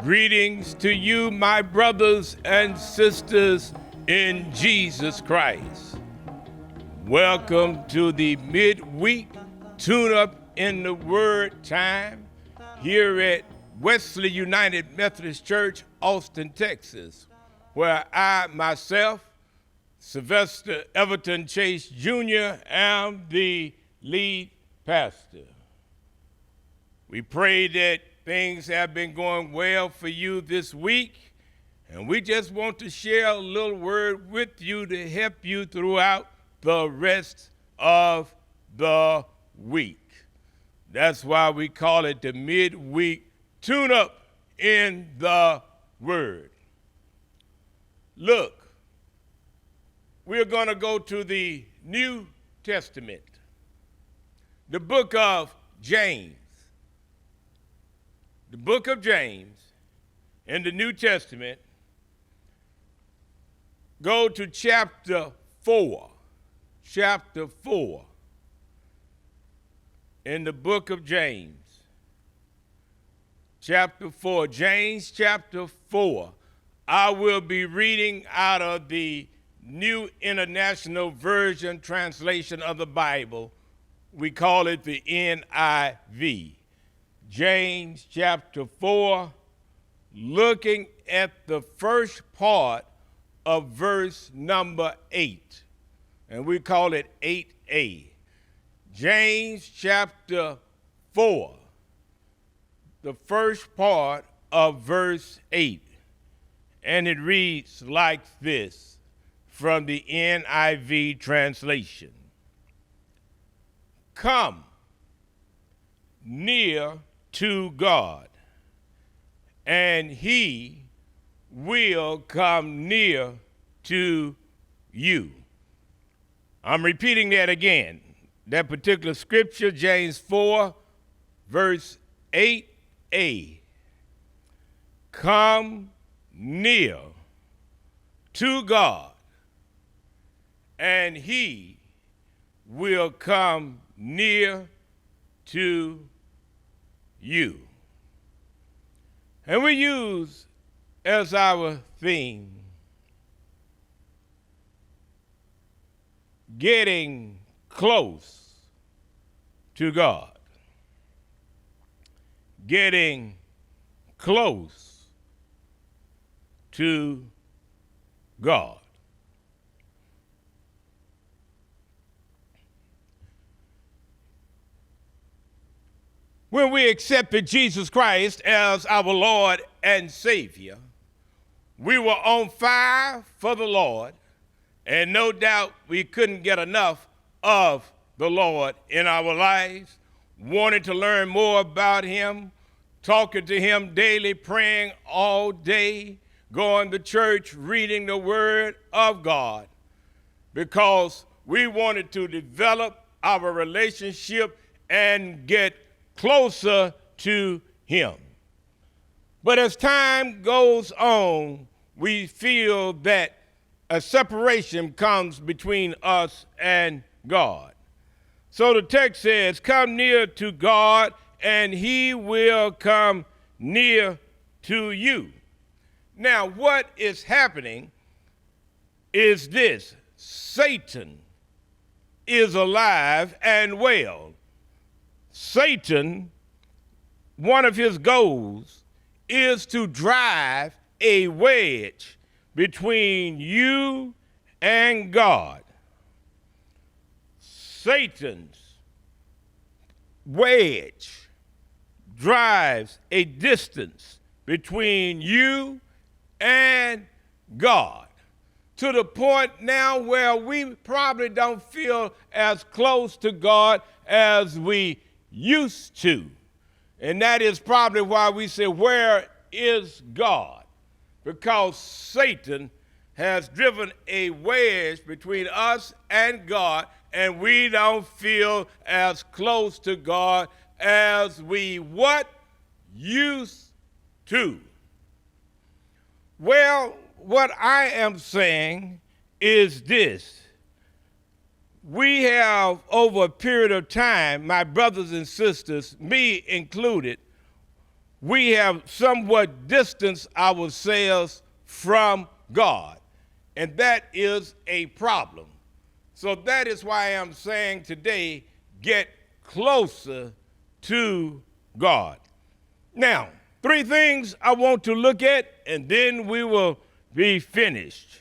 Greetings to you, my brothers and sisters in Jesus Christ. Welcome to the midweek tune-up in the Word time here at Wesley United Methodist Church, Austin, Texas, where I, myself, Sylvester Everton Chase Jr., am the lead pastor. We pray that things have been going well for you this week, and we just want to share a little word with you to help you throughout the rest of the week. That's why we call it the midweek tune-up in the Word. Look, we're going to go to the New Testament, the book of James. The book of James in the New Testament, go to chapter 4 in the book of James. Chapter 4, James chapter 4. I will be reading out of the New International Version translation of the Bible. We call it the NIV. James chapter 4, looking at the first part of verse number 8, and we call it 8a. James chapter 4, the first part of verse 8, and it reads like this from the NIV translation. Come near to God, and he will come near to you. I'm repeating that again. That particular scripture, James 4, verse 8a. Come near to God, and he will come near to you. And we use as our theme, getting close to God. Getting close to God. When we accepted Jesus Christ as our Lord and Savior, we were on fire for the Lord, and no doubt we couldn't get enough of the Lord in our lives, wanted to learn more about him, talking to him daily, praying all day, going to church, reading the Word of God, because we wanted to develop our relationship and get closer to him. But as time goes on, we feel that a separation comes between us and God. So the text says, come near to God, and he will come near to you. Now, what is happening is this: Satan is alive and well. Satan, one of his goals is to drive a wedge between you and God. Satan's wedge drives a distance between you and God, to the point now where we probably don't feel as close to God as we used to. And that is probably why we say, where is God? Because Satan has driven a wedge between us and God, and we don't feel as close to God as we used to. Well, what I am saying is this: we have, over a period of time, my brothers and sisters, me included, we have somewhat distanced ourselves from God. And that is a problem. So that is why I'm saying today, get closer to God. Now, 3 things I want to look at, and then we will be finished.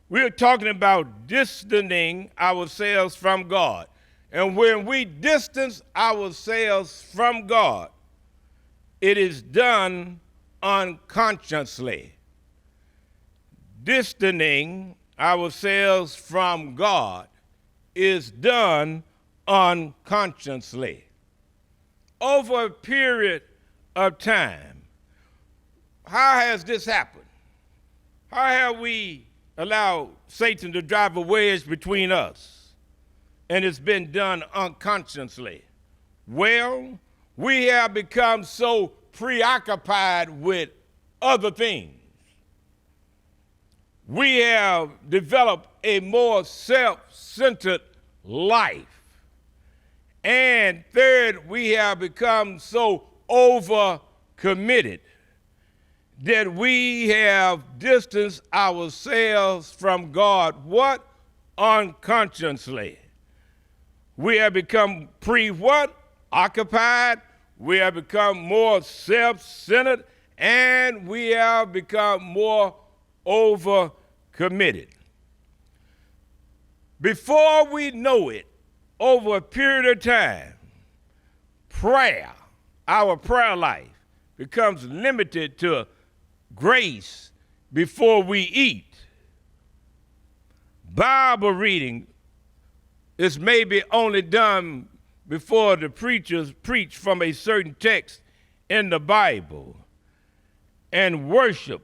We're talking about distancing ourselves from God. And when we distance ourselves from God, it is done unconsciously. Distancing ourselves from God is done unconsciously. Over a period of time, how has this happened? How have we allowed Satan to drive a wedge between us? And it's been done unconsciously. Well, we have become so preoccupied with other things. We have developed a more self-centered life. And third, we have become so overcommitted that we have distanced ourselves from God. What? Unconsciously. We have become occupied. We have become more self-centered, and we have become more overcommitted. Before we know it, over a period of time, prayer, our prayer life, becomes limited to grace before we eat. Bible reading is maybe only done before the preachers preach from a certain text in the Bible. And worship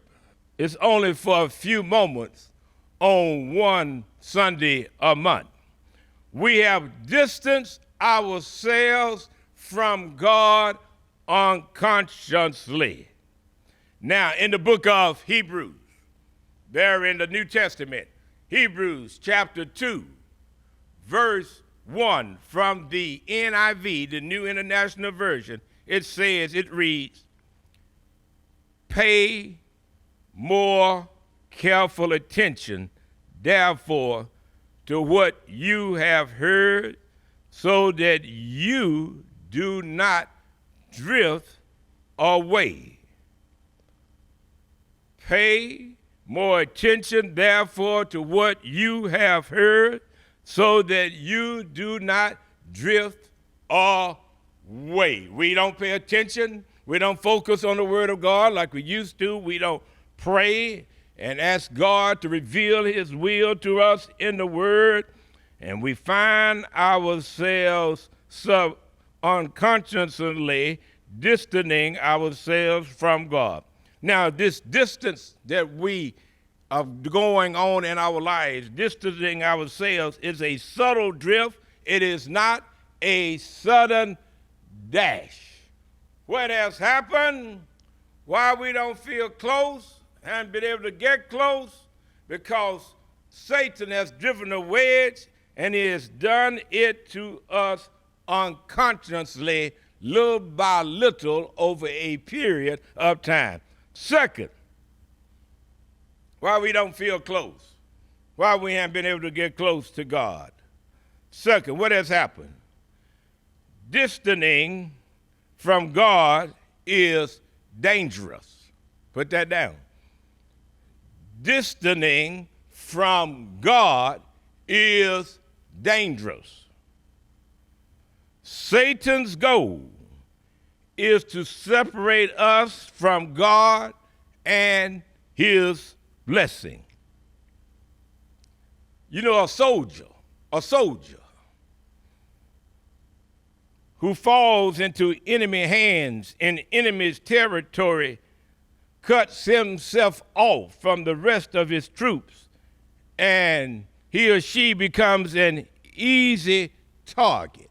is only for a few moments on one Sunday a month. We have distanced ourselves from God unconsciously. Now, in the book of Hebrews, there in the New Testament, Hebrews chapter 2, verse 1 from the NIV, the New International Version, it reads, "Pay more careful attention, therefore, to what you have heard, so that you do not drift away." Pay more attention, therefore, to what you have heard, so that you do not drift away. We don't pay attention. We don't focus on the Word of God like we used to. We don't pray and ask God to reveal His will to us in the Word. And we find ourselves unconsciously distancing ourselves from God. Now, this distance that we are going on in our lives, distancing ourselves, is a subtle drift. It is not a sudden dash. What has happened? Why we don't feel close, haven't been able to get close? Because Satan has driven a wedge, and he has done it to us unconsciously, little by little, over a period of time. Second, why we don't feel close, why we haven't been able to get close to God. Second, what has happened? Distancing from God is dangerous. Put that down. Distancing from God is dangerous. Satan's goal is to separate us from God and His blessing. You know, a soldier who falls into enemy hands in enemy's territory cuts himself off from the rest of his troops, and he or she becomes an easy target.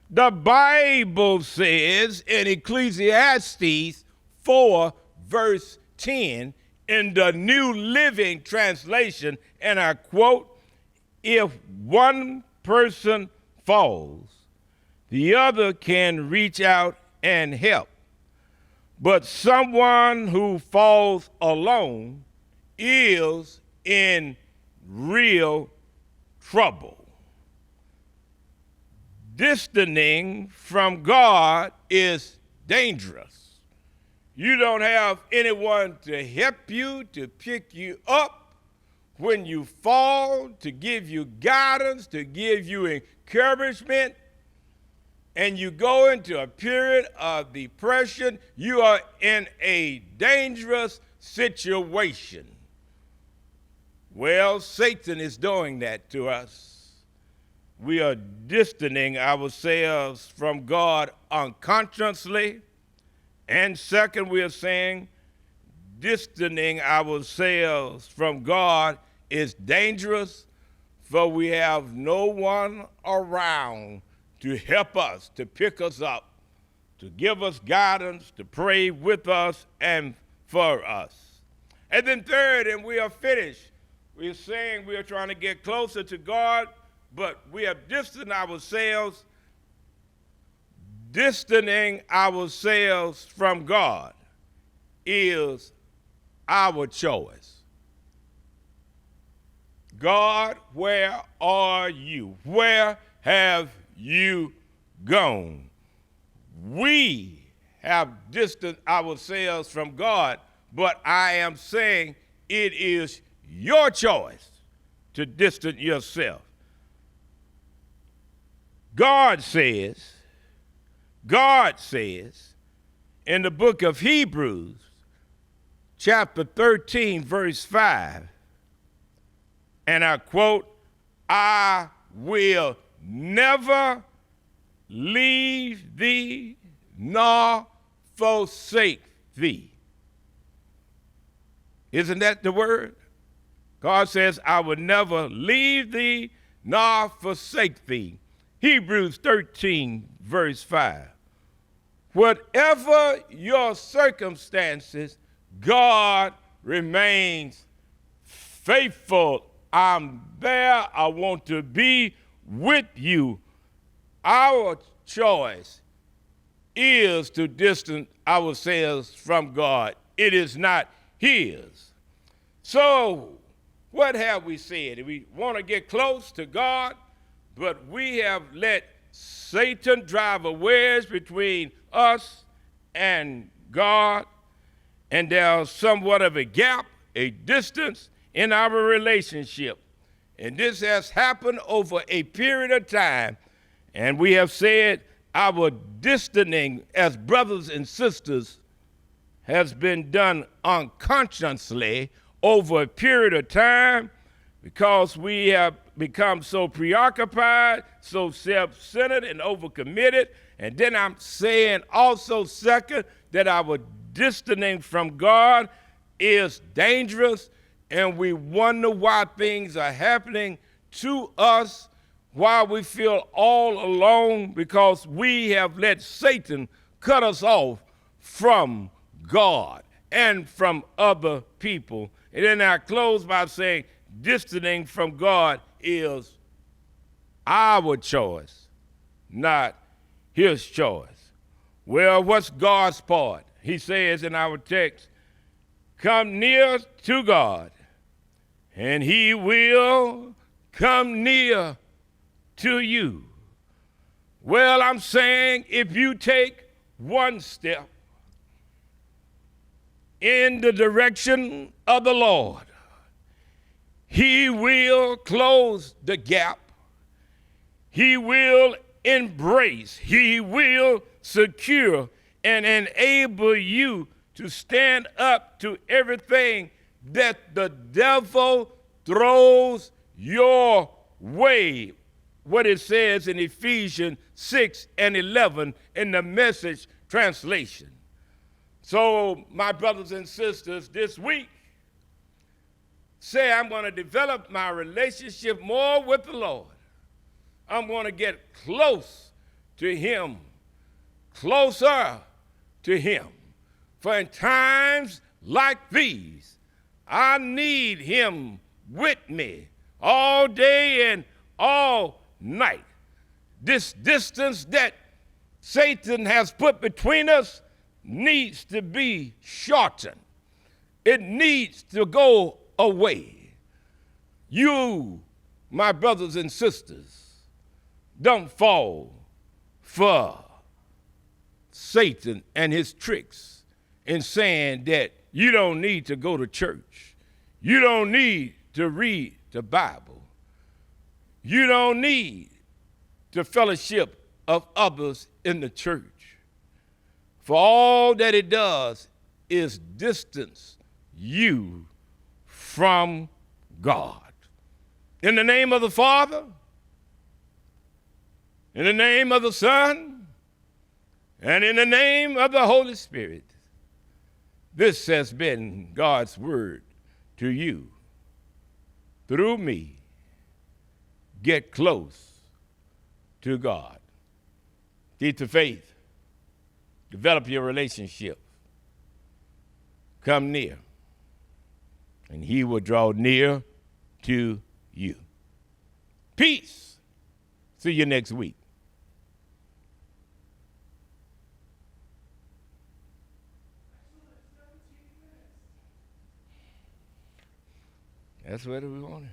The Bible says in Ecclesiastes 4, verse 10, in the New Living Translation, and I quote, "If one person falls, the other can reach out and help. But someone who falls alone is in real trouble. Distancing from God is dangerous. You don't have anyone to help you, to pick you up when you fall, to give you guidance, to give you encouragement, and you go into a period of depression. You are in a dangerous situation. Well, Satan is doing that to us. We are distancing ourselves from God unconsciously. And second, we are saying distancing ourselves from God is dangerous, for we have no one around to help us, to pick us up, to give us guidance, to pray with us and for us. And then third, and we are finished, we are saying we are trying to get closer to God, but we have distanced ourselves. Distancing ourselves from God is our choice. God, where are you? Where have you gone? We have distanced ourselves from God, but I am saying it is your choice to distance yourself. God says in the book of Hebrews, chapter 13, verse 5, and I quote, I will never leave thee nor forsake thee. Isn't that the word? God says, I will never leave thee nor forsake thee. Hebrews 13, verse 5. Whatever your circumstances, God remains faithful. I'm there. I want to be with you. Our choice is to distance ourselves from God. It is not His. So, what have we said? We want to get close to God, but we have let Satan drive a wedge between us and God, and there's somewhat of a gap, a distance in our relationship. And this has happened over a period of time, and we have said our distancing as brothers and sisters has been done unconsciously over a period of time because we have become so preoccupied, so self-centered and overcommitted. And then I'm saying also, second, that our distancing from God is dangerous, and we wonder why things are happening to us, why we feel all alone, because we have let Satan cut us off from God and from other people. And then I close by saying distancing from God is our choice, not His choice. Well, what's God's part? He says in our text, come near to God, and He will come near to you. Well, I'm saying if you take one step in the direction of the Lord, He will close the gap. He will embrace. He will secure and enable you to stand up to everything that the devil throws your way. What it says in Ephesians 6 and 11 in the Message translation. So, my brothers and sisters, this week, say I'm going to develop my relationship more with the Lord. I'm going to get close to Him, closer to Him. For in times like these, I need Him with me all day and all night. This distance that Satan has put between us needs to be shortened. It needs to go away. You, my brothers and sisters, don't fall for Satan and his tricks in saying that you don't need to go to church. You don't need to read the Bible. You don't need the fellowship of others in the church. For all that it does is distance you from God. In the name of the Father, in the name of the Son, and in the name of the Holy Spirit, this has been God's word to you. Through me, get close to God. Keep the faith. Develop your relationship. Come near, and he will draw near to you. Peace. See you next week. That's what we wanted.